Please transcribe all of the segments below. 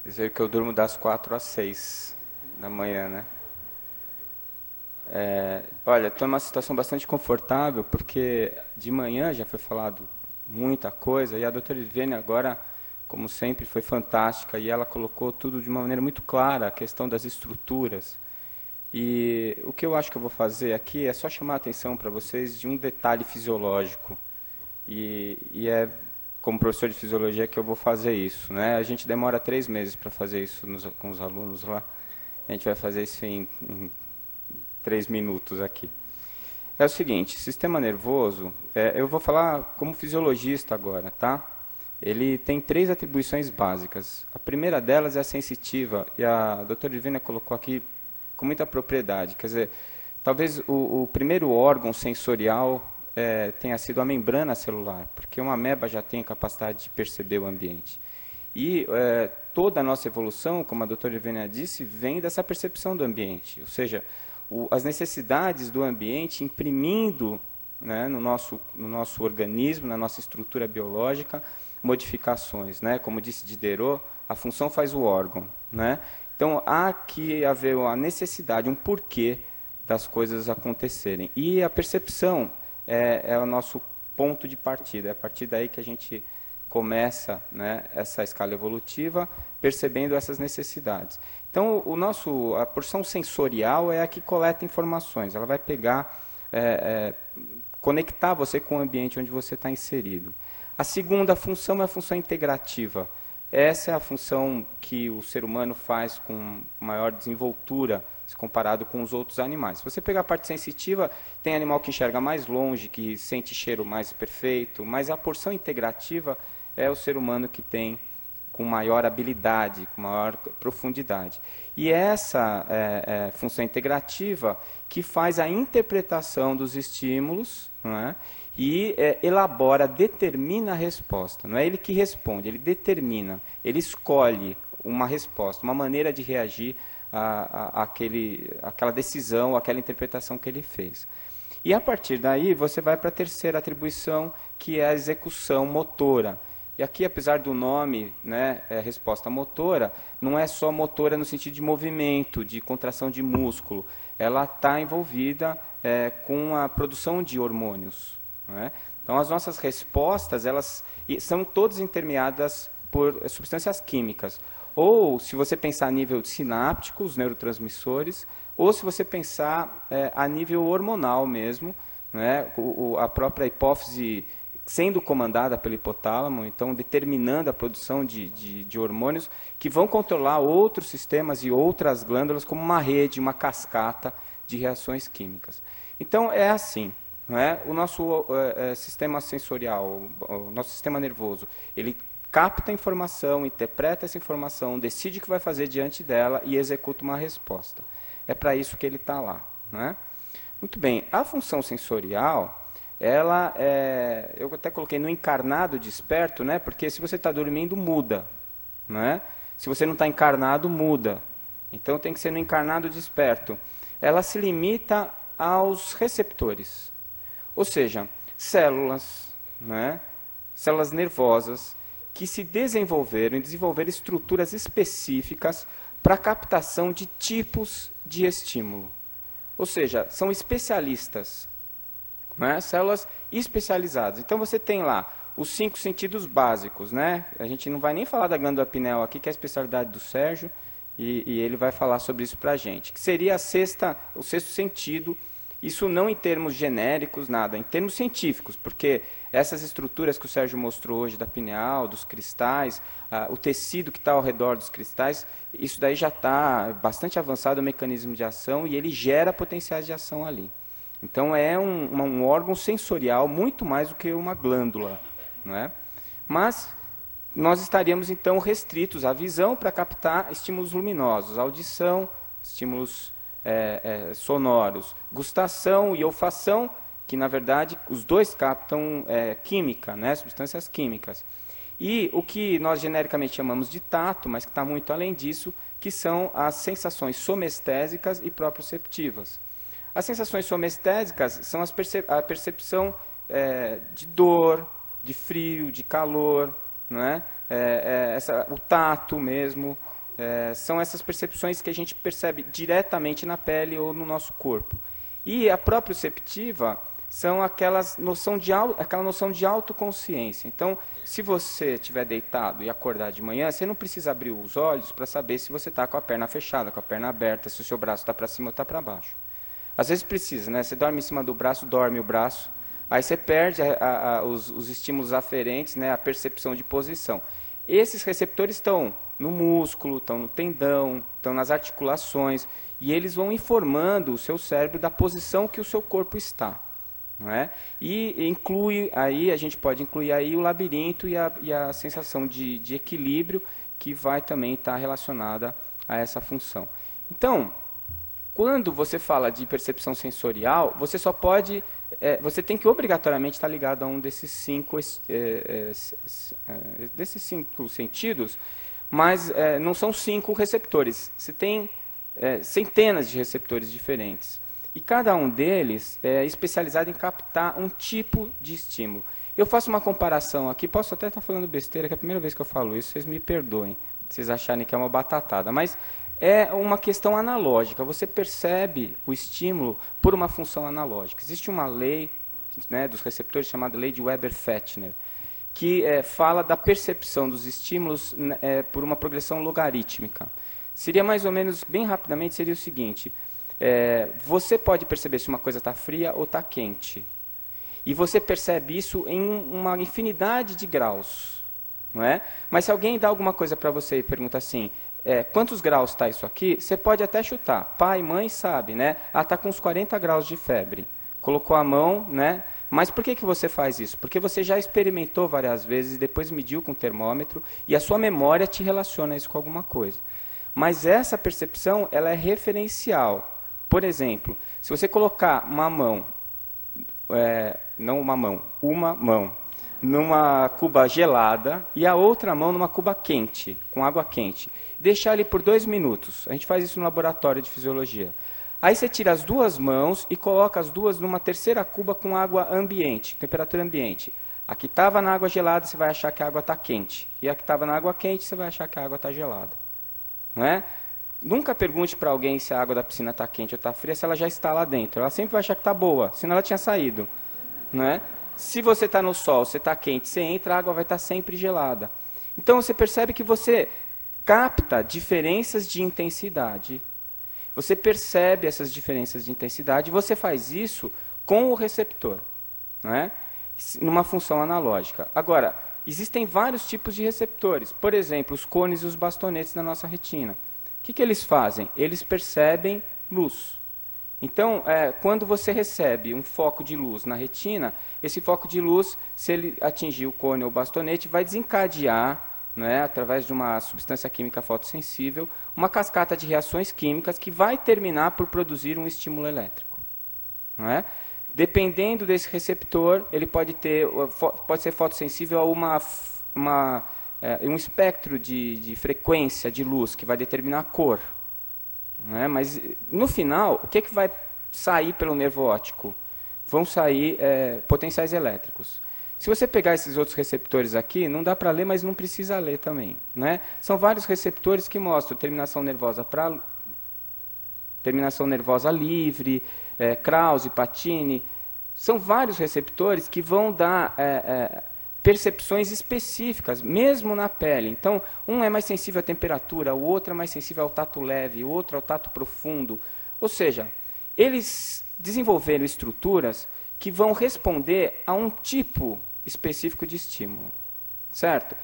Quer dizer que eu durmo das 4 às 6 da manhã, né? Olha, estou numa situação bastante confortável, porque de manhã já foi falado muita coisa, e a doutora Ivene agora, como sempre, foi fantástica, e ela colocou tudo de uma maneira muito clara, a questão das estruturas. E o que eu acho que eu vou fazer aqui é só chamar a atenção para vocês de um detalhe fisiológico. E é como professor de fisiologia que eu vou fazer isso, né? A gente demora 3 meses para fazer isso com os alunos lá. A gente vai fazer isso em 3 minutos aqui. É o seguinte, sistema nervoso, eu vou falar como fisiologista agora, tá? Ele tem 3 atribuições básicas. A primeira delas é a sensitiva, e a doutora Divina colocou aqui com muita propriedade. Quer dizer, talvez o primeiro órgão sensorial tenha sido a membrana celular, porque uma ameba já tem a capacidade de perceber o ambiente. E toda a nossa evolução, como a doutora Ivênia disse, vem dessa percepção do ambiente, ou seja, as necessidades do ambiente imprimindo, né, no nosso organismo, na nossa estrutura biológica, modificações, né? Como disse Diderot, a função faz o órgão, né? Então, há que haver a necessidade, um porquê das coisas acontecerem. E a percepção é o nosso ponto de partida. É a partir daí que a gente começa, né, essa escala evolutiva, percebendo essas necessidades. Então, a porção sensorial é a que coleta informações. Ela vai pegar, conectar você com o ambiente onde você está inserido. A segunda função é a função integrativa. Essa é a função que o ser humano faz com maior desenvoltura, se comparado com os outros animais. Se você pegar a parte sensitiva, tem animal que enxerga mais longe, que sente cheiro mais perfeito, mas a porção integrativa é o ser humano que tem com maior habilidade, com maior profundidade. E essa função integrativa que faz a interpretação dos estímulos, não é? E elabora, determina a resposta. Não é ele que responde, ele determina, ele escolhe uma resposta, uma maneira de reagir àquela decisão, àquela interpretação que ele fez. E a partir daí você vai para a terceira atribuição, que é a execução motora. E aqui, apesar do nome, né, resposta motora, não é só motora no sentido de movimento, de contração de músculo. Ela está envolvida com a produção de hormônios. Né? Então, as nossas respostas, elas são todas intermeadas por substâncias químicas. Ou, se você pensar a nível de sináptico, os neurotransmissores, ou se você pensar a nível hormonal mesmo, né? A própria hipófise sendo comandada pelo hipotálamo, então determinando a produção de hormônios que vão controlar outros sistemas e outras glândulas como uma rede, uma cascata de reações químicas. Então, é assim. Não é? O nosso sistema sensorial, o nosso sistema nervoso, ele capta a informação, interpreta essa informação, decide o que vai fazer diante dela e executa uma resposta. É para isso que ele está lá. Não é? Muito bem, a função sensorial, ela eu até coloquei no encarnado desperto, né? Porque se você está dormindo, muda. Não é? Se você não está encarnado, muda. Então tem que ser no encarnado desperto. Ela se limita aos receptores. Ou seja, células, né, células nervosas, que se desenvolveram e desenvolveram estruturas específicas para a captação de tipos de estímulo. Ou seja, são especialistas, né, células especializadas. Então você tem lá os 5 sentidos básicos. Né? A gente não vai nem falar da glândula pineal aqui, que é a especialidade do Sérgio, e ele vai falar sobre isso para a gente. Que seria o sexto sentido. Isso não em termos genéricos, nada, em termos científicos, porque essas estruturas que o Sérgio mostrou hoje da pineal, dos cristais, o tecido que está ao redor dos cristais, isso daí já está bastante avançado o mecanismo de ação e ele gera potenciais de ação ali. Então é um órgão sensorial muito mais do que uma glândula. Não é? Mas nós estaríamos então restritos à visão para captar estímulos luminosos, audição, estímulos sonoros, gustação e olfação, que na verdade os dois captam química, né, substâncias químicas. E o que nós genericamente chamamos de tato, mas que está muito além disso, que são as sensações somestésicas e proprioceptivas. As sensações somestésicas são a percepção de dor, de frio, de calor, não é? O tato mesmo, são essas percepções que a gente percebe diretamente na pele ou no nosso corpo. E a proprioceptiva são aquela noção de autoconsciência. Então, se você estiver deitado e acordar de manhã, você não precisa abrir os olhos para saber se você está com a perna fechada, com a perna aberta, se o seu braço está para cima ou está para baixo. Às vezes precisa, né? Você dorme em cima do braço, dorme o braço, aí você perde os estímulos aferentes, né? A percepção de posição. Esses receptores estão no músculo, estão no tendão, estão nas articulações, e eles vão informando o seu cérebro da posição que o seu corpo está. Não é? E a gente pode incluir aí o labirinto e a sensação de equilíbrio que vai também estar relacionada a essa função. Então, quando você fala de percepção sensorial, você só pode, você tem que obrigatoriamente estar ligado a um desses cinco sentidos, mas não são 5 receptores. Você tem centenas de receptores diferentes. E cada um deles é especializado em captar um tipo de estímulo. Eu faço uma comparação aqui, posso até estar falando besteira, que é a primeira vez que eu falo isso, vocês me perdoem, se vocês acharem que é uma batatada, mas é uma questão analógica, você percebe o estímulo por uma função analógica. Existe uma lei, né, dos receptores chamada lei de Weber-Fechner, que fala da percepção dos estímulos por uma progressão logarítmica. Seria mais ou menos, bem rapidamente, seria o seguinte: você pode perceber se uma coisa está fria ou está quente. E você percebe isso em uma infinidade de graus. Não é? Mas se alguém dá alguma coisa para você e pergunta assim, quantos graus está isso aqui? Você pode até chutar. Pai, mãe sabe, né? Está com uns 40 graus de febre. Colocou a mão, né? Mas por que você faz isso? Porque você já experimentou várias vezes, depois mediu com o termômetro, e a sua memória te relaciona isso com alguma coisa. Mas essa percepção, ela é referencial. Por exemplo, se você colocar uma mão, uma mão, numa cuba gelada e a outra mão numa cuba quente, com água quente, deixar ali por 2 minutos. A gente faz isso no laboratório de fisiologia. Aí você tira as 2 mãos e coloca as 2 numa terceira cuba com água ambiente, temperatura ambiente. A que estava na água gelada, você vai achar que a água está quente. E a que estava na água quente, você vai achar que a água está gelada. Não é? Nunca pergunte para alguém se a água da piscina está quente ou está fria, se ela já está lá dentro. Ela sempre vai achar que está boa, senão ela tinha saído. Não é? Se você está no sol, você está quente, você entra, a água vai estar sempre gelada. Então você percebe que você capta diferenças de intensidade. Você percebe essas diferenças de intensidade e você faz isso com o receptor, não é? Numa função analógica. Agora, existem vários tipos de receptores. Por exemplo, os cones e os bastonetes da nossa retina. O que eles fazem? Eles percebem luz. Então, quando você recebe um foco de luz na retina, esse foco de luz, se ele atingir o cone ou o bastonete, vai desencadear, não é, através de uma substância química fotossensível, uma cascata de reações químicas que vai terminar por produzir um estímulo elétrico. Não é? Dependendo desse receptor, ele pode ser fotossensível a um espectro de frequência de luz que vai determinar a cor. Não é? Mas, no final, o que vai sair pelo nervo óptico? Vão sair potenciais elétricos. Se você pegar esses outros receptores aqui, não dá para ler, mas não precisa ler também. Né? São vários receptores que mostram terminação nervosa livre, Krause, Pacini. São vários receptores que vão dar percepções específicas, mesmo na pele. Então, um é mais sensível à temperatura, o outro é mais sensível ao tato leve, o outro ao tato profundo. Ou seja, eles desenvolveram estruturas que vão responder a um tipo específico de estímulo. Certo?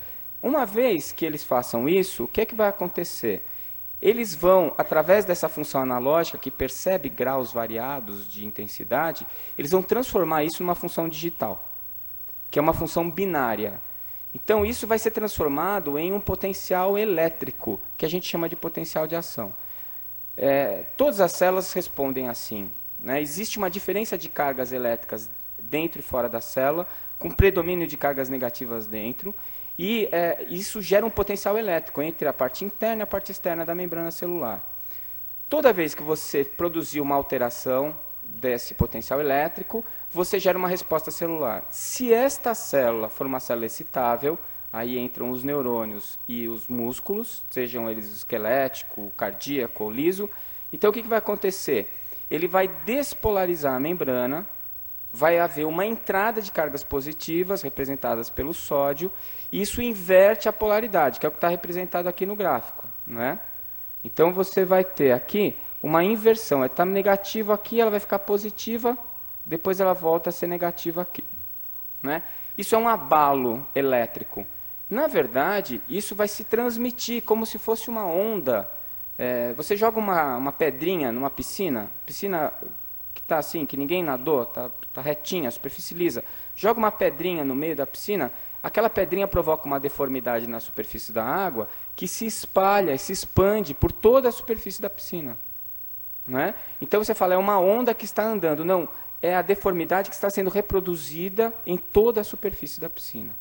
Uma vez que eles façam isso, o que vai acontecer? Eles vão, através dessa função analógica, que percebe graus variados de intensidade, eles vão transformar isso numa função digital, que é uma função binária. Então, isso vai ser transformado em um potencial elétrico, que a gente chama de potencial de ação. Todas as células respondem assim. Né? Existe uma diferença de cargas elétricas dentro e fora da célula, com predomínio de cargas negativas dentro, e isso gera um potencial elétrico entre a parte interna e a parte externa da membrana celular. Toda vez que você produzir uma alteração desse potencial elétrico, você gera uma resposta celular. Se esta célula for uma célula excitável, aí entram os neurônios e os músculos, sejam eles esquelético, cardíaco ou liso. Então, o que vai acontecer? Ele vai despolarizar a membrana, vai haver uma entrada de cargas positivas, representadas pelo sódio, e isso inverte a polaridade, que é o que está representado aqui no gráfico, não é? Então, você vai ter aqui uma inversão. Está negativa aqui, ela vai ficar positiva, depois ela volta a ser negativa aqui, né? Isso é um abalo elétrico. Na verdade, isso vai se transmitir como se fosse uma onda. Você joga uma pedrinha numa piscina que está assim, que ninguém nadou, está retinha, superfície lisa. Joga uma pedrinha no meio da piscina, aquela pedrinha provoca uma deformidade na superfície da água que se espalha e se expande por toda a superfície da piscina. Não é? Então você fala, é uma onda que está andando. Não, é a deformidade que está sendo reproduzida em toda a superfície da piscina.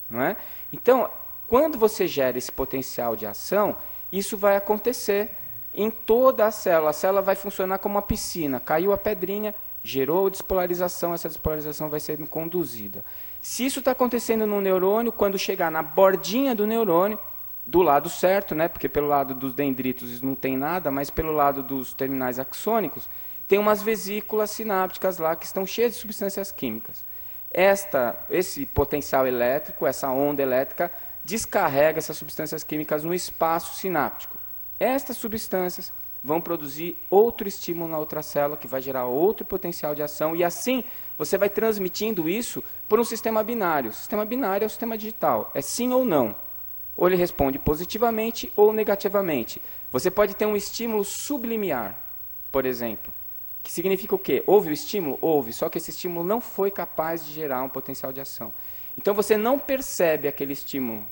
Não é? Então, quando você gera esse potencial de ação, isso vai acontecer em toda a célula vai funcionar como uma piscina. Caiu a pedrinha, gerou despolarização, essa despolarização vai ser conduzida. Se isso está acontecendo no neurônio, quando chegar na bordinha do neurônio, do lado certo, né, porque pelo lado dos dendritos não tem nada, mas pelo lado dos terminais axônicos, tem umas vesículas sinápticas lá que estão cheias de substâncias químicas. Esse potencial elétrico, essa onda elétrica, descarrega essas substâncias químicas no espaço sináptico. Estas substâncias vão produzir outro estímulo na outra célula, que vai gerar outro potencial de ação, e assim você vai transmitindo isso por um sistema binário. O sistema binário é o sistema digital, é sim ou não. Ou ele responde positivamente ou negativamente. Você pode ter um estímulo sublimiar, por exemplo, que significa o quê? Houve o estímulo? Houve, só que esse estímulo não foi capaz de gerar um potencial de ação. Então você não percebe aquele estímulo,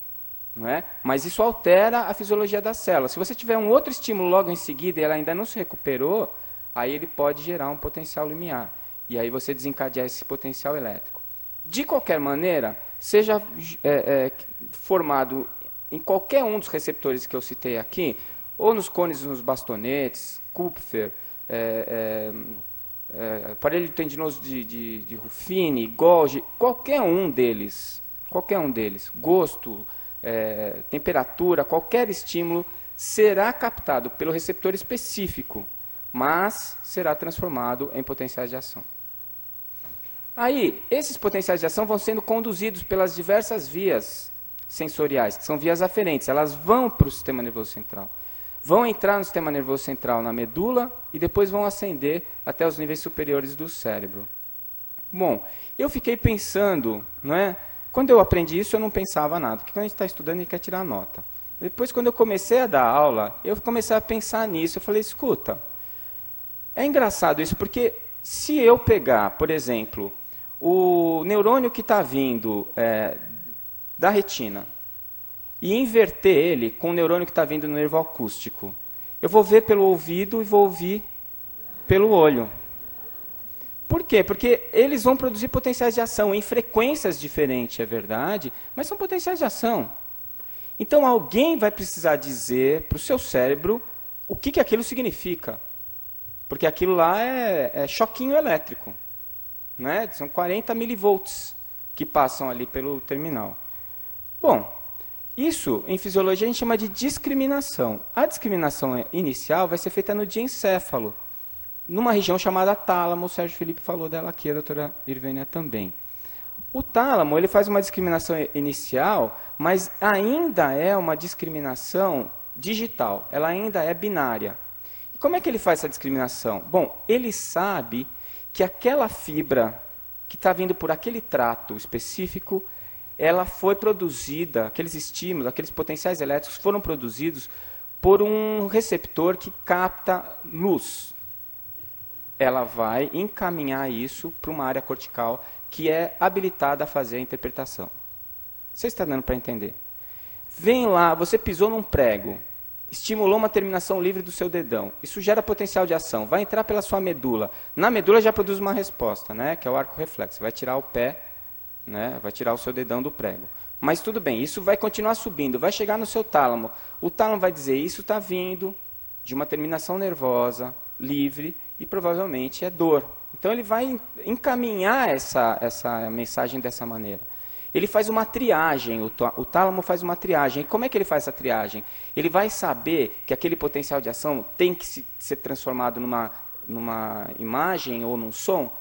não é? Mas isso altera a fisiologia da célula. Se você tiver um outro estímulo logo em seguida e ela ainda não se recuperou, aí ele pode gerar um potencial limiar. E aí você desencadear esse potencial elétrico. De qualquer maneira, seja formado em qualquer um dos receptores que eu citei aqui, ou nos cones, nos bastonetes, Kupfer, aparelho tendinoso de Ruffini, Golgi, qualquer um deles, gosto, temperatura, qualquer estímulo será captado pelo receptor específico, mas será transformado em potenciais de ação. Aí, esses potenciais de ação vão sendo conduzidos pelas diversas vias sensoriais, que são vias aferentes, elas vão para o sistema nervoso central. Vão entrar no sistema nervoso central, na medula, e depois vão ascender até os níveis superiores do cérebro. Bom, eu fiquei pensando, não é? Quando eu aprendi isso, eu não pensava nada, porque quando a gente está estudando, a gente quer tirar nota. Depois, quando eu comecei a dar aula, eu comecei a pensar nisso. Eu falei, escuta, é engraçado isso, porque se eu pegar, por exemplo, o neurônio que está vindo da retina, e inverter ele com o neurônio que está vindo no nervo acústico, eu vou ver pelo ouvido e vou ouvir pelo olho. Por quê? Porque eles vão produzir potenciais de ação em frequências diferentes, é verdade, mas são potenciais de ação. Então alguém vai precisar dizer para o seu cérebro o que aquilo significa. Porque aquilo lá é choquinho elétrico, né? São 40 milivolts que passam ali pelo terminal. Bom, isso, em fisiologia, a gente chama de discriminação. A discriminação inicial vai ser feita no diencéfalo, numa região chamada tálamo. O Sérgio Felipe falou dela aqui, a doutora Irvênia também. O tálamo ele faz uma discriminação inicial, mas ainda é uma discriminação digital, ela ainda é binária. E como é que ele faz essa discriminação? Bom, ele sabe que aquela fibra que está vindo por aquele trato específico, ela foi produzida, aqueles estímulos, aqueles potenciais elétricos foram produzidos por um receptor que capta luz. Ela vai encaminhar isso para uma área cortical que é habilitada a fazer a interpretação. Você está dando para entender? Vem lá, você pisou num prego, estimulou uma terminação livre do seu dedão. Isso gera potencial de ação, vai entrar pela sua medula. Na medula já produz uma resposta, né, que é o arco reflexo. Vai tirar o pé, né, vai tirar o seu dedão do prego. Mas tudo bem, isso vai continuar subindo, vai chegar no seu tálamo. O tálamo vai dizer, isso está vindo de uma terminação nervosa, livre, e provavelmente é dor. Então ele vai encaminhar essa mensagem dessa maneira. Ele faz uma triagem, o tálamo faz uma triagem. E como é que ele faz essa triagem? Ele vai saber que aquele potencial de ação tem que ser transformado numa imagem ou num som?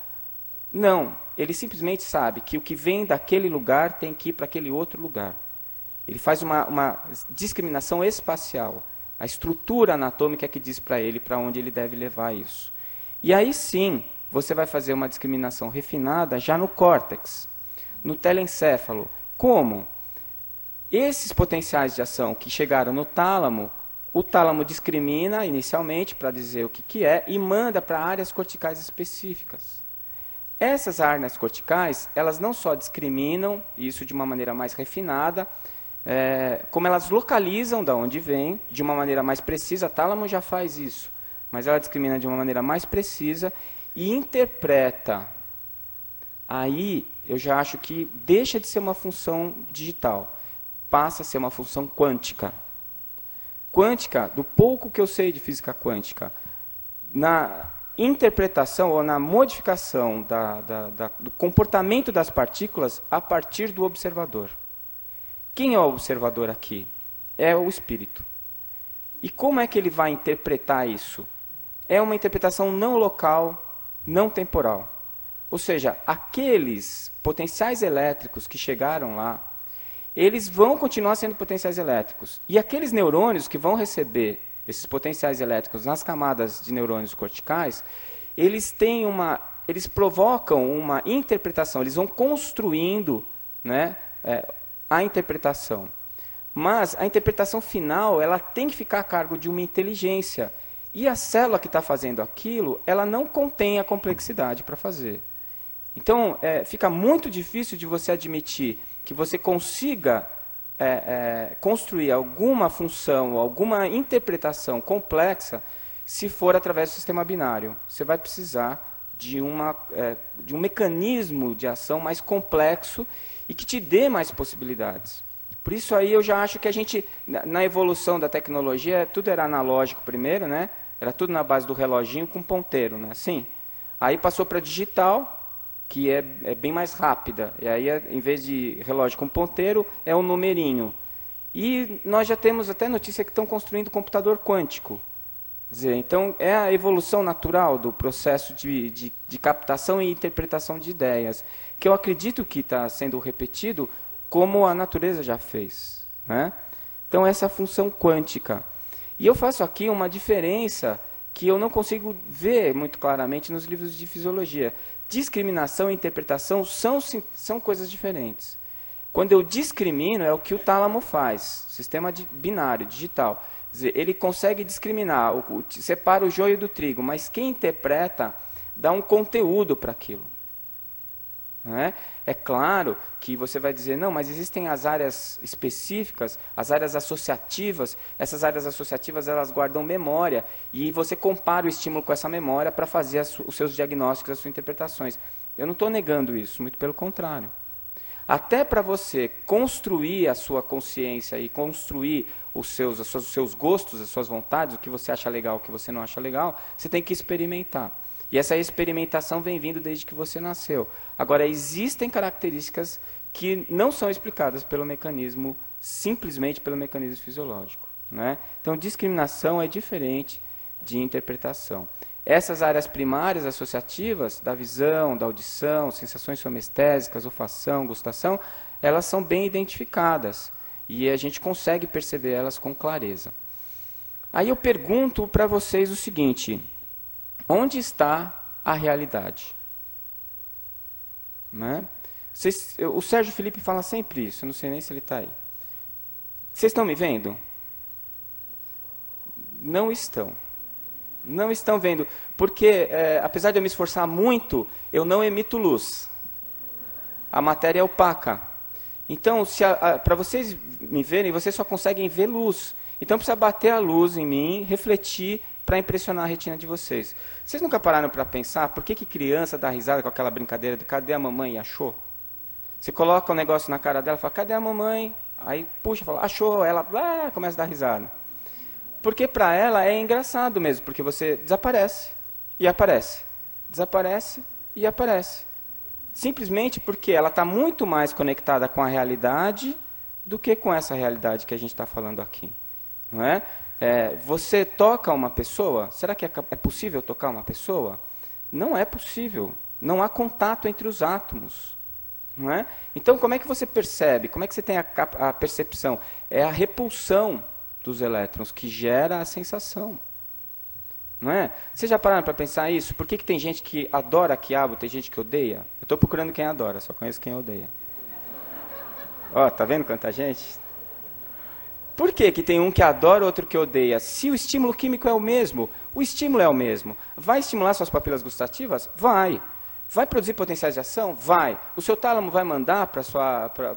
Não, ele simplesmente sabe que o que vem daquele lugar tem que ir para aquele outro lugar. Ele faz uma discriminação espacial. A estrutura anatômica é que diz para ele para onde ele deve levar isso. E aí sim, você vai fazer uma discriminação refinada já no córtex, no telencéfalo. Como? Esses potenciais de ação que chegaram no tálamo, o tálamo discrimina inicialmente para dizer o que é e manda para áreas corticais específicas. Essas áreas corticais, elas não só discriminam, isso de uma maneira mais refinada, como elas localizam de onde vem, de uma maneira mais precisa, a tálamo já faz isso, mas ela discrimina de uma maneira mais precisa e interpreta. Aí eu já acho que deixa de ser uma função digital, passa a ser uma função quântica. Quântica, do pouco que eu sei de física quântica, na interpretação ou na modificação do comportamento das partículas a partir do observador. Quem é o observador aqui? É o espírito. E como é que ele vai interpretar isso? É uma interpretação não local, não temporal. Ou seja, aqueles potenciais elétricos que chegaram lá, eles vão continuar sendo potenciais elétricos. E aqueles neurônios que vão receber esses potenciais elétricos nas camadas de neurônios corticais, eles provocam uma interpretação, eles vão construindo, né, a interpretação. Mas a interpretação final, ela tem que ficar a cargo de uma inteligência. E a célula que está fazendo aquilo, ela não contém a complexidade para fazer. Então, fica muito difícil de você admitir que você consiga construir alguma função, alguma interpretação complexa, se for através do sistema binário. Você vai precisar de um mecanismo de ação mais complexo e que te dê mais possibilidades. Por isso aí eu já acho que a gente, na evolução da tecnologia, tudo era analógico primeiro, né? Era tudo na base do reloginho com ponteiro, né? Assim. Aí passou para digital, que é bem mais rápida. E aí, em vez de relógio com ponteiro, é um numerinho. E nós já temos até notícia que estão construindo computador quântico. Quer dizer, então, é a evolução natural do processo de captação e interpretação de ideias, que eu acredito que está sendo repetido como a natureza já fez, né? Então, essa é a função quântica. E eu faço aqui uma diferença que eu não consigo ver muito claramente nos livros de fisiologia. Discriminação e interpretação são coisas diferentes. Quando eu discrimino, é o que o tálamo faz, sistema binário, digital. Quer dizer, ele consegue discriminar, separa o joio do trigo, mas quem interpreta dá um conteúdo para aquilo. Não é? É claro que você vai dizer, não, mas existem as áreas específicas, as áreas associativas, essas áreas associativas elas guardam memória, e você compara o estímulo com essa memória para fazer os seus diagnósticos, as suas interpretações. Eu não estou negando isso, muito pelo contrário. Até para você construir a sua consciência e construir os seus gostos, as suas vontades, o que você acha legal, o que você não acha legal, você tem que experimentar. E essa experimentação vem vindo desde que você nasceu. Agora, existem características que não são explicadas pelo mecanismo, simplesmente pelo mecanismo fisiológico, né? Então, discriminação é diferente de interpretação. Essas áreas primárias associativas, da visão, da audição, sensações somestésicas, olfação, gustação, elas são bem identificadas. E a gente consegue perceber elas com clareza. Aí eu pergunto para vocês o seguinte: onde está a realidade? Né? O Sérgio Felipe fala sempre isso, eu não sei nem se ele está aí. Vocês estão me vendo? Não estão. Não estão vendo, porque apesar de eu me esforçar muito, eu não emito luz. A matéria é opaca. Então, para vocês me verem, vocês só conseguem ver luz. Então, precisa bater a luz em mim, refletir, para impressionar a retina de vocês. Vocês nunca pararam para pensar por que criança dá risada com aquela brincadeira de cadê a mamãe e achou? Você coloca um negócio na cara dela e fala, cadê a mamãe? Aí puxa, fala, achou, ela começa a dar risada. Porque para ela é engraçado mesmo, porque você desaparece e aparece. Desaparece e aparece. Simplesmente porque ela está muito mais conectada com a realidade do que com essa realidade que a gente está falando aqui. Não é? Você toca uma pessoa, será que é possível tocar uma pessoa? Não é possível. Não há contato entre os átomos. Não é? Então, como é que você percebe? Como é que você tem a percepção? É a repulsão dos elétrons que gera a sensação. Não é? Vocês já pararam para pensar isso? Por que tem gente que adora quiabo, tem gente que odeia? Eu estou procurando quem adora, só conheço quem odeia. Ó, tá vendo quanta gente? Por que tem um que adora, outro que odeia? Se o estímulo químico é o mesmo, o estímulo é o mesmo. Vai estimular suas papilas gustativas? Vai. Vai produzir potenciais de ação? Vai. O seu tálamo vai mandar para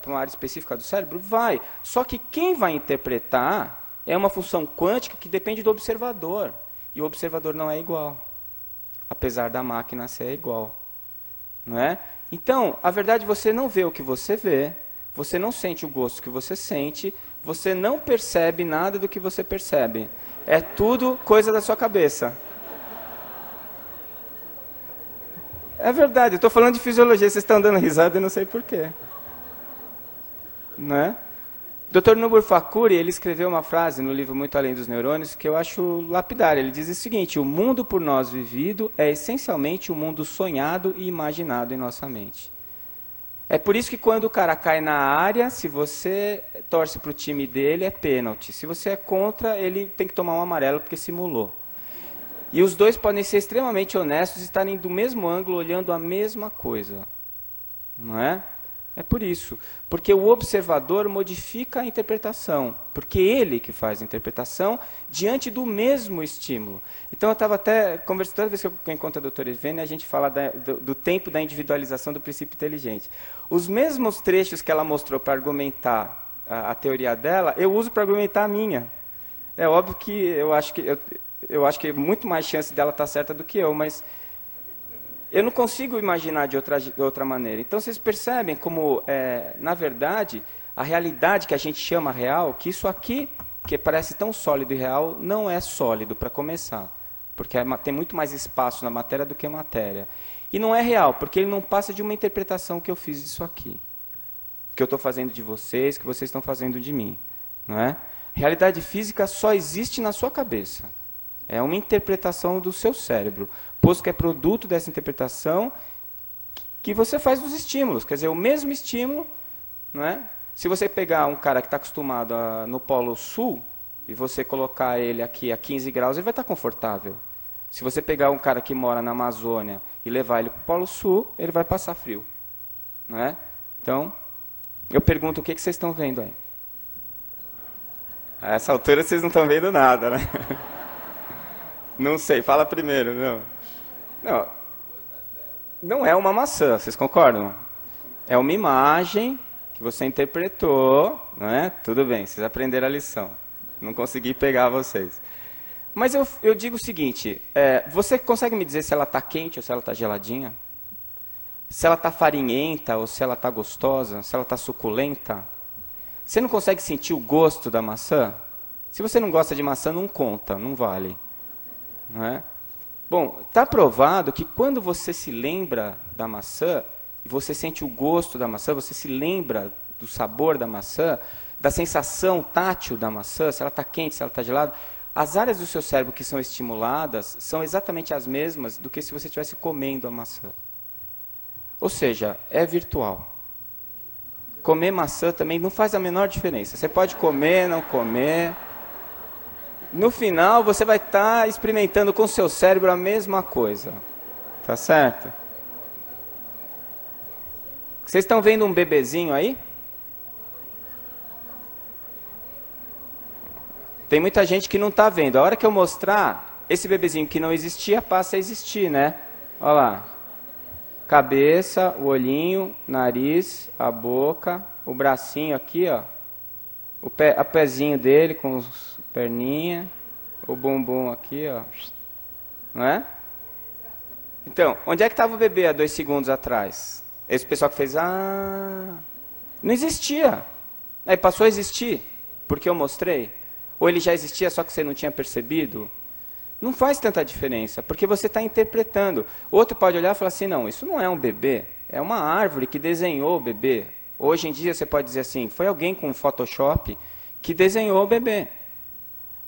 uma área específica do cérebro? Vai. Só que quem vai interpretar é uma função quântica que depende do observador. E o observador não é igual. Apesar da máquina ser igual. Não é? Então, a verdade, você não vê o que você vê, você não sente o gosto que você sente, você não percebe nada do que você percebe. É tudo coisa da sua cabeça. É verdade, eu estou falando de fisiologia, vocês estão dando risada e não sei porquê. Né? Dr. Nobuo Fakuri, ele escreveu uma frase no livro Muito Além dos Neurônios que eu acho lapidária. Ele diz o seguinte: o mundo por nós vivido é essencialmente um mundo sonhado e imaginado em nossa mente. É por isso que quando o cara cai na área, se você torce para o time dele, é pênalti. Se você é contra, ele tem que tomar um amarelo porque simulou. E os dois podem ser extremamente honestos e estarem do mesmo ângulo, olhando a mesma coisa. Não é? É por isso. Porque o observador modifica a interpretação. Porque ele que faz a interpretação diante do mesmo estímulo. Então eu estava até conversando, toda vez que eu encontro a doutora Ivene, a gente fala do tempo da individualização do princípio inteligente. Os mesmos trechos que ela mostrou para argumentar a teoria dela, eu uso para argumentar a minha. É óbvio que eu acho que é muito mais chance dela estar certa do que eu, mas eu não consigo imaginar de outra maneira. Então, vocês percebem como, na verdade, a realidade que a gente chama real, que isso aqui, que parece tão sólido e real, não é sólido para começar. Porque tem muito mais espaço na matéria do que matéria. E não é real, porque ele não passa de uma interpretação que eu fiz disso aqui. Que eu estou fazendo de vocês, que vocês estão fazendo de mim. Não é? Realidade física só existe na sua cabeça. É uma interpretação do seu cérebro, posto que é produto dessa interpretação que você faz dos estímulos. Quer dizer, o mesmo estímulo, não é? Se você pegar um cara que está acostumado no Polo Sul e você colocar ele aqui a 15 graus, ele vai estar confortável. Se você pegar um cara que mora na Amazônia e levar ele para o Polo Sul, ele vai passar frio. Não é? Então, eu pergunto, o que vocês estão vendo aí? A essa altura vocês não estão vendo nada, né? Não sei, fala primeiro. Não é uma maçã, vocês concordam? É uma imagem que você interpretou, não é? Tudo bem, vocês aprenderam a lição. Não consegui pegar vocês. Mas eu digo o seguinte, você consegue me dizer se ela está quente ou se ela está geladinha? Se ela está farinhenta ou se ela está gostosa? Se ela está suculenta? Você não consegue sentir o gosto da maçã? Se você não gosta de maçã, não conta, não vale. Não é? Bom, está provado que quando você se lembra da maçã, e você sente o gosto da maçã, você se lembra do sabor da maçã, da sensação tátil da maçã, se ela está quente, se ela está gelada, as áreas do seu cérebro que são estimuladas são exatamente as mesmas do que se você estivesse comendo a maçã. Ou seja, é virtual. Comer maçã também não faz a menor diferença. Você pode comer, não comer. No final, você vai estar experimentando com o seu cérebro a mesma coisa. Tá certo? Vocês estão vendo um bebezinho aí? Tem muita gente que não está vendo. A hora que eu mostrar, esse bebezinho que não existia, passa a existir, né? Olha lá. Cabeça, o olhinho, nariz, a boca, o bracinho aqui, ó. O pezinho dele com os perninha, o bumbum aqui, ó. Não é? Então, onde é que estava o bebê há 2 segundos atrás? Esse pessoal que fez, não existia. Aí passou a existir, porque eu mostrei. Ou ele já existia, só que você não tinha percebido. Não faz tanta diferença, porque você está interpretando. Outro pode olhar e falar assim, não, isso não é um bebê, é uma árvore que desenhou o bebê. Hoje em dia você pode dizer assim, foi alguém com Photoshop que desenhou o bebê.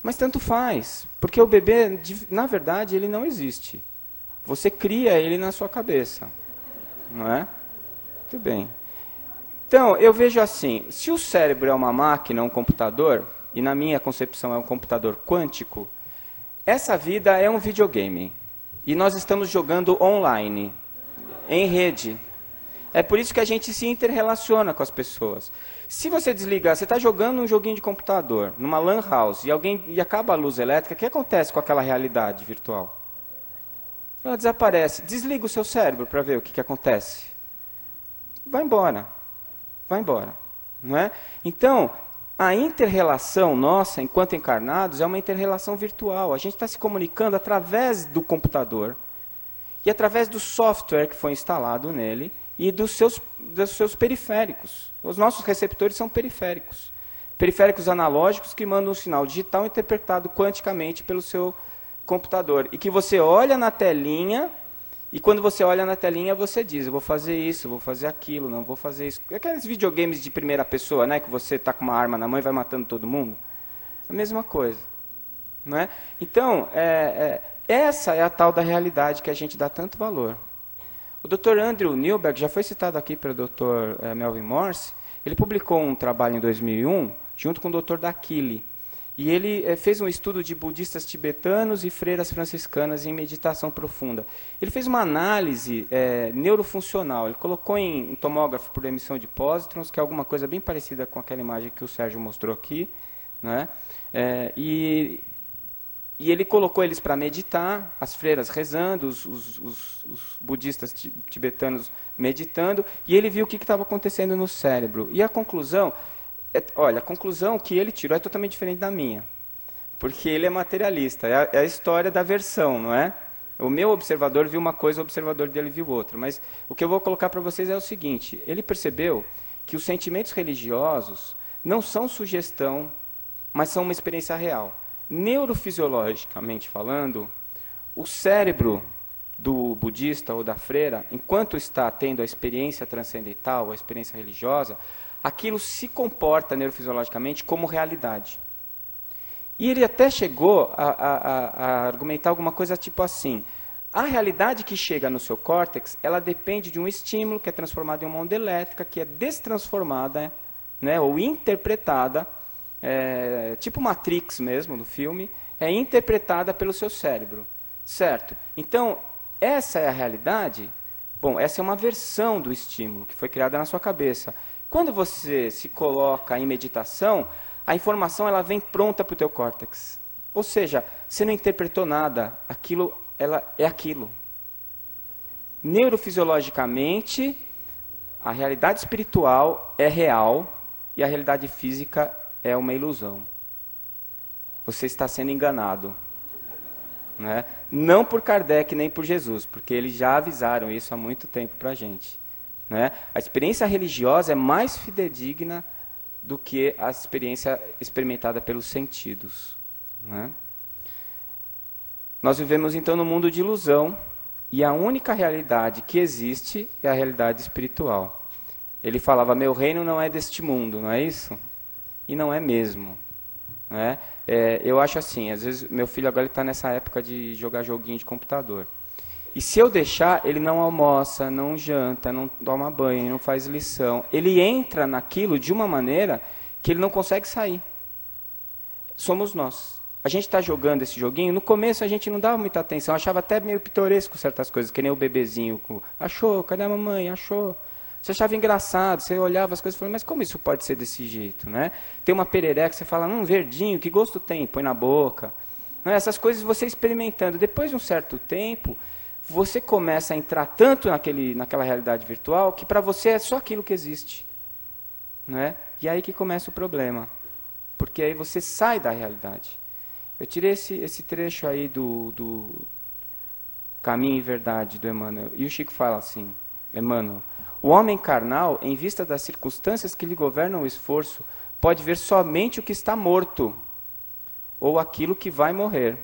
Mas tanto faz, porque o bebê, na verdade, ele não existe. Você cria ele na sua cabeça, não é? Muito bem. Então, eu vejo assim, se o cérebro é uma máquina, um computador, e na minha concepção é um computador quântico, essa vida é um videogame. E nós estamos jogando online, em rede. É por isso que a gente se interrelaciona com as pessoas. Se você desligar, você está jogando um joguinho de computador, numa lan house, e acaba a luz elétrica, o que acontece com aquela realidade virtual? Ela desaparece. Desliga o seu cérebro para ver o que acontece. Vai embora. Vai embora. Não é? Então, a inter-relação nossa, enquanto encarnados, é uma inter-relação virtual. A gente está se comunicando através do computador e através do software que foi instalado nele e dos seus periféricos. Os nossos receptores são periféricos. Periféricos analógicos que mandam um sinal digital interpretado quanticamente pelo seu computador. E que você olha na telinha, e quando você olha na telinha, você diz, eu vou fazer isso, vou fazer aquilo, não vou fazer isso. Aqueles videogames de primeira pessoa, né, que você está com uma arma na mão e vai matando todo mundo. A mesma coisa. Não é? Então, essa é a tal da realidade que a gente dá tanto valor. O Dr. Andrew Newberg, já foi citado aqui pelo Dr. Melvin Morse, ele publicou um trabalho em 2001, junto com o Dr. Dakili. E ele fez um estudo de budistas tibetanos e freiras franciscanas em meditação profunda. Ele fez uma análise neurofuncional. Ele colocou em tomógrafo por emissão de pósitrons, que é alguma coisa bem parecida com aquela imagem que o Sérgio mostrou aqui, né? E ele colocou eles para meditar, as freiras rezando, os budistas tibetanos meditando, e ele viu o que estava acontecendo no cérebro. E a conclusão... Olha, a conclusão que ele tirou é totalmente diferente da minha, porque ele é materialista, é a história da versão, não é? O meu observador viu uma coisa, o observador dele viu outra, mas o que eu vou colocar para vocês é o seguinte, ele percebeu que os sentimentos religiosos não são sugestão, mas são uma experiência real. Neurofisiologicamente falando, o cérebro do budista ou da freira, enquanto está tendo a experiência transcendental, a experiência religiosa, aquilo se comporta neurofisiologicamente como realidade. E ele até chegou a argumentar alguma coisa tipo assim, a realidade que chega no seu córtex, ela depende de um estímulo que é transformado em uma onda elétrica, que é destransformada, né, ou interpretada, tipo Matrix mesmo, no filme, é interpretada pelo seu cérebro. Certo? Então, essa é a realidade? Bom, essa é uma versão do estímulo que foi criada na sua cabeça. Quando você se coloca em meditação, a informação ela vem pronta para o teu córtex. Ou seja, você não interpretou nada, aquilo ela é aquilo. Neurofisiologicamente, a realidade espiritual é real e a realidade física é uma ilusão. Você está sendo enganado. Né? Não por Kardec nem por Jesus, porque eles já avisaram isso há muito tempo para a gente. Né? A experiência religiosa é mais fidedigna do que a experiência experimentada pelos sentidos. Né? Nós vivemos então num mundo de ilusão, e a única realidade que existe é a realidade espiritual. Ele falava, meu reino não é deste mundo, não é isso? E não é mesmo. Né? Eu acho assim, às vezes meu filho agora está nessa época de jogar joguinho de computador. E se eu deixar, ele não almoça, não janta, não toma banho, não faz lição. Ele entra naquilo de uma maneira que ele não consegue sair. Somos nós. A gente está jogando esse joguinho, no começo a gente não dava muita atenção, achava até meio pitoresco certas coisas, que nem o bebezinho. Achou, cadê a mamãe? Achou. Você achava engraçado, você olhava as coisas e falava, mas como isso pode ser desse jeito? Né? Tem uma perereca, você fala, verdinho, que gosto tem? Põe na boca. Né? Essas coisas você experimentando. Depois de um certo tempo, você começa a entrar tanto naquela realidade virtual que para você é só aquilo que existe. Né? E aí que começa o problema. Porque aí você sai da realidade. Eu tirei esse trecho aí do Caminho e Verdade, do Emmanuel. E o Chico fala assim, Emmanuel, o homem carnal, em vista das circunstâncias que lhe governam o esforço, pode ver somente o que está morto, ou aquilo que vai morrer.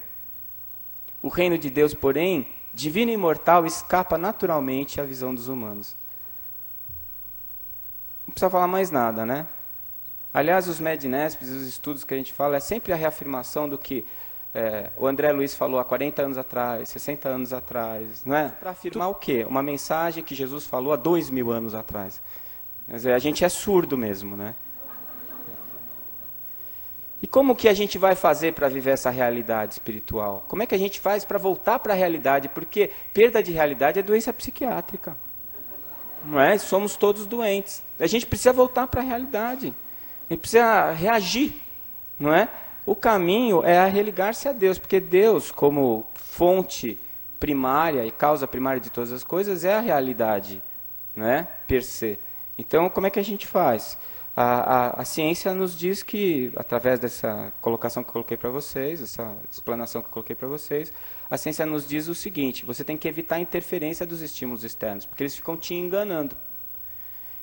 O reino de Deus, porém, divino e imortal, escapa naturalmente à visão dos humanos. não precisa falar mais nada, né? Aliás, os MEDNESPs, os estudos que a gente fala, é sempre a reafirmação do que o André Luiz falou há 40 anos atrás, 60 anos atrás, não é? Para afirmar o quê? Uma mensagem que Jesus falou há 2000 anos atrás. Quer dizer, a gente é surdo mesmo, né? E como que a gente vai fazer para viver essa realidade espiritual? Como é que a gente faz para voltar para a realidade? Porque perda de realidade é doença psiquiátrica. Não é? Somos todos doentes. A gente precisa voltar para a realidade. A gente precisa reagir, não é? O caminho é a religar-se a Deus, porque Deus, como fonte primária e causa primária de todas as coisas, é a realidade, não é? Per se. Então, como é que a gente faz? A ciência nos diz que, através dessa colocação que eu coloquei para vocês, essa explanação que eu coloquei para vocês, a ciência nos diz o seguinte: você tem que evitar a interferência dos estímulos externos, porque eles ficam te enganando.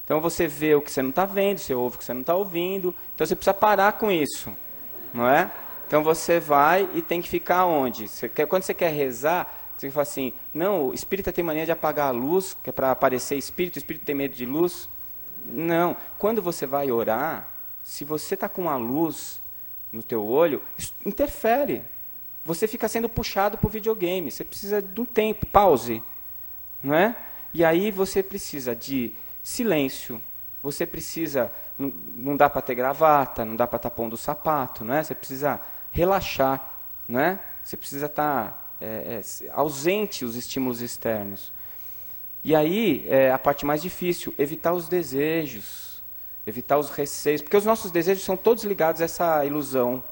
Então você vê o que você não está vendo, você ouve o que você não está ouvindo, então você precisa parar com isso, não é? Então você vai e tem que ficar onde? Quando você quer rezar, você fala assim, não, o espírita tem mania de apagar a luz, que é para aparecer espírito, o espírito tem medo de luz. Não, quando você vai orar, se você está com a luz no teu olho, isso interfere. Você fica sendo puxado para o videogame, você precisa de um tempo, pause, não é? E aí você precisa de silêncio, você precisa, não dá para ter gravata, não dá para estar pondo o sapato, não é? Você precisa relaxar, não é? Você precisa estar ausente os estímulos externos. E aí, a parte mais difícil, evitar os desejos, evitar os receios, porque os nossos desejos são todos ligados a essa ilusão,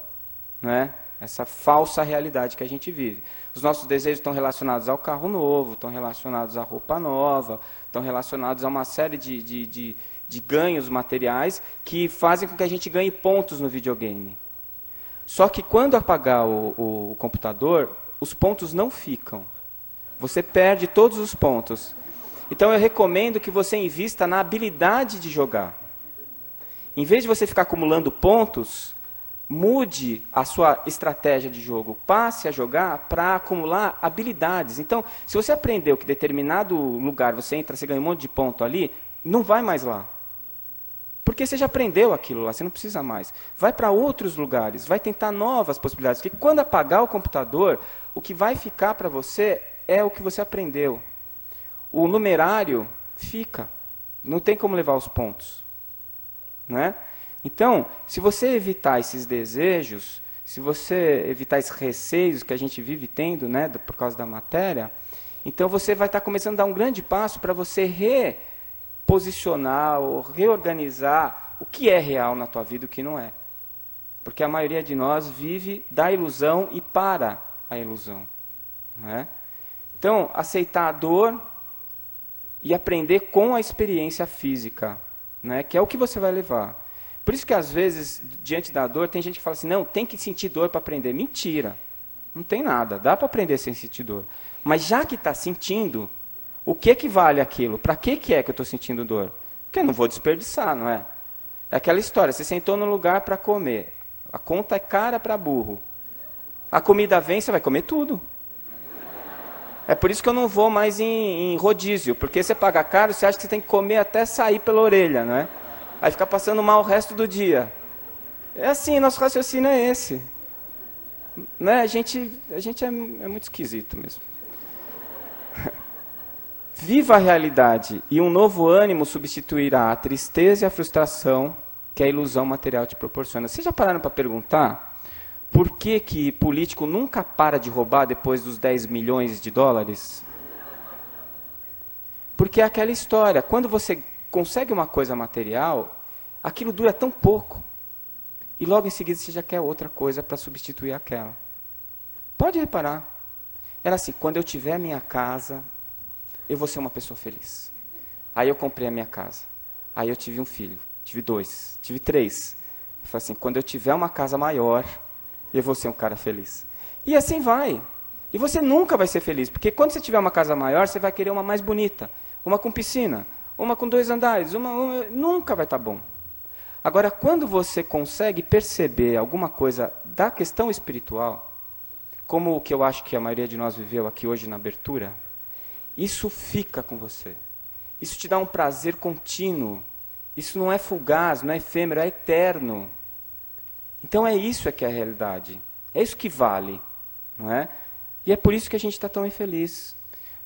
né? Essa falsa realidade que a gente vive. Os nossos desejos estão relacionados ao carro novo, estão relacionados à roupa nova, estão relacionados a uma série de ganhos materiais que fazem com que a gente ganhe pontos no videogame. Só que quando apagar o computador, os pontos não ficam. Você perde todos os pontos. Então eu recomendo que você invista na habilidade de jogar. Em vez de você ficar acumulando pontos, mude a sua estratégia de jogo. Passe a jogar para acumular habilidades. Então, se você aprendeu que determinado lugar você entra, você ganha um monte de ponto ali, não vai mais lá. Porque você já aprendeu aquilo lá, você não precisa mais. Vai para outros lugares, vai tentar novas possibilidades. Porque quando apagar o computador, o que vai ficar para você é o que você aprendeu. O numerário fica, não tem como levar os pontos, né? Então, se você evitar esses desejos, se você evitar esses receios que a gente vive tendo, né, por causa da matéria, então você vai estar começando a dar um grande passo para você reposicionar ou reorganizar o que é real na tua vida e o que não é. Porque a maioria de nós vive da ilusão e para a ilusão, né? Então, aceitar a dor e aprender com a experiência física, né, que é o que você vai levar. Por isso que, às vezes, diante da dor, tem gente que fala assim, não, tem que sentir dor para aprender. Mentira, não tem nada, dá para aprender sem sentir dor. Mas já que está sentindo, o que vale aquilo? Para que é que eu estou sentindo dor? Porque eu não vou desperdiçar, não é? É aquela história, você sentou no lugar para comer, a conta é cara para burro. A comida vem, você vai comer tudo. É por isso que eu não vou mais em rodízio, porque você paga caro, você acha que você tem que comer até sair pela orelha, não é? Aí fica passando mal o resto do dia. É assim, nosso raciocínio é esse. Né? A gente é muito esquisito mesmo. Viva a realidade e um novo ânimo substituirá a tristeza e a frustração que a ilusão material te proporciona. Vocês já pararam para perguntar por que político nunca para de roubar depois dos 10 milhões de dólares? Porque é aquela história, quando você consegue uma coisa material, aquilo dura tão pouco. E logo em seguida você já quer outra coisa para substituir aquela. Pode reparar. Era assim, quando eu tiver a minha casa, eu vou ser uma pessoa feliz. Aí eu comprei a minha casa. Aí eu tive um filho, tive 2, tive 3. Eu falei assim, quando eu tiver uma casa maior, eu vou ser um cara feliz. E assim vai. E você nunca vai ser feliz, porque quando você tiver uma casa maior, você vai querer uma mais bonita, uma com piscina, uma com 2 andares, nunca vai estar bom. Agora, quando você consegue perceber alguma coisa da questão espiritual, como o que eu acho que a maioria de nós viveu aqui hoje na abertura, isso fica com você. Isso te dá um prazer contínuo Isso não é fugaz, não é efêmero, é eterno. Então é isso que é a realidade. É isso que vale. Não é? E é por isso que a gente está tão infeliz.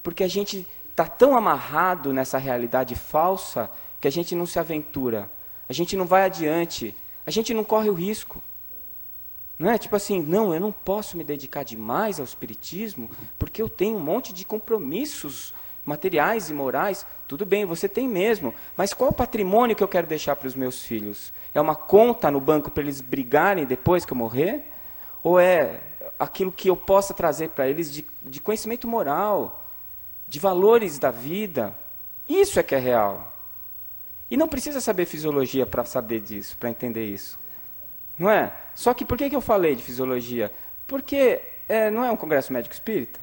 Porque a gente está tão amarrado nessa realidade falsa que a gente não se aventura. A gente não vai adiante. A gente não corre o risco. Não é tipo assim, não, eu não posso me dedicar demais ao espiritismo porque eu tenho um monte de compromissos materiais e morais. Tudo bem, você tem mesmo. Mas qual o patrimônio que eu quero deixar para os meus filhos? É uma conta no banco para eles brigarem depois que eu morrer? Ou é aquilo que eu possa trazer para eles de conhecimento moral, de valores da vida? Isso é que é real. E não precisa saber fisiologia para saber disso, para entender isso. Não é? Só que por que eu falei de fisiologia? Porque não é um congresso médico espírita.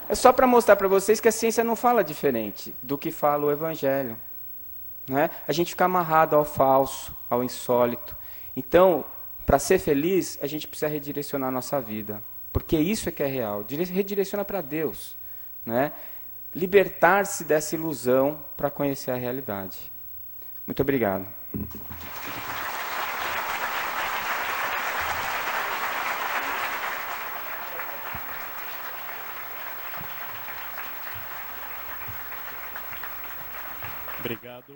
É só para mostrar para vocês que a ciência não fala diferente do que fala o evangelho. Não é? A gente fica amarrado ao falso, ao insólito. Então, para ser feliz, a gente precisa redirecionar a nossa vida. Porque isso é que é real. Redireciona para Deus. Não é? Libertar-se dessa ilusão para conhecer a realidade. Muito obrigado. Obrigado.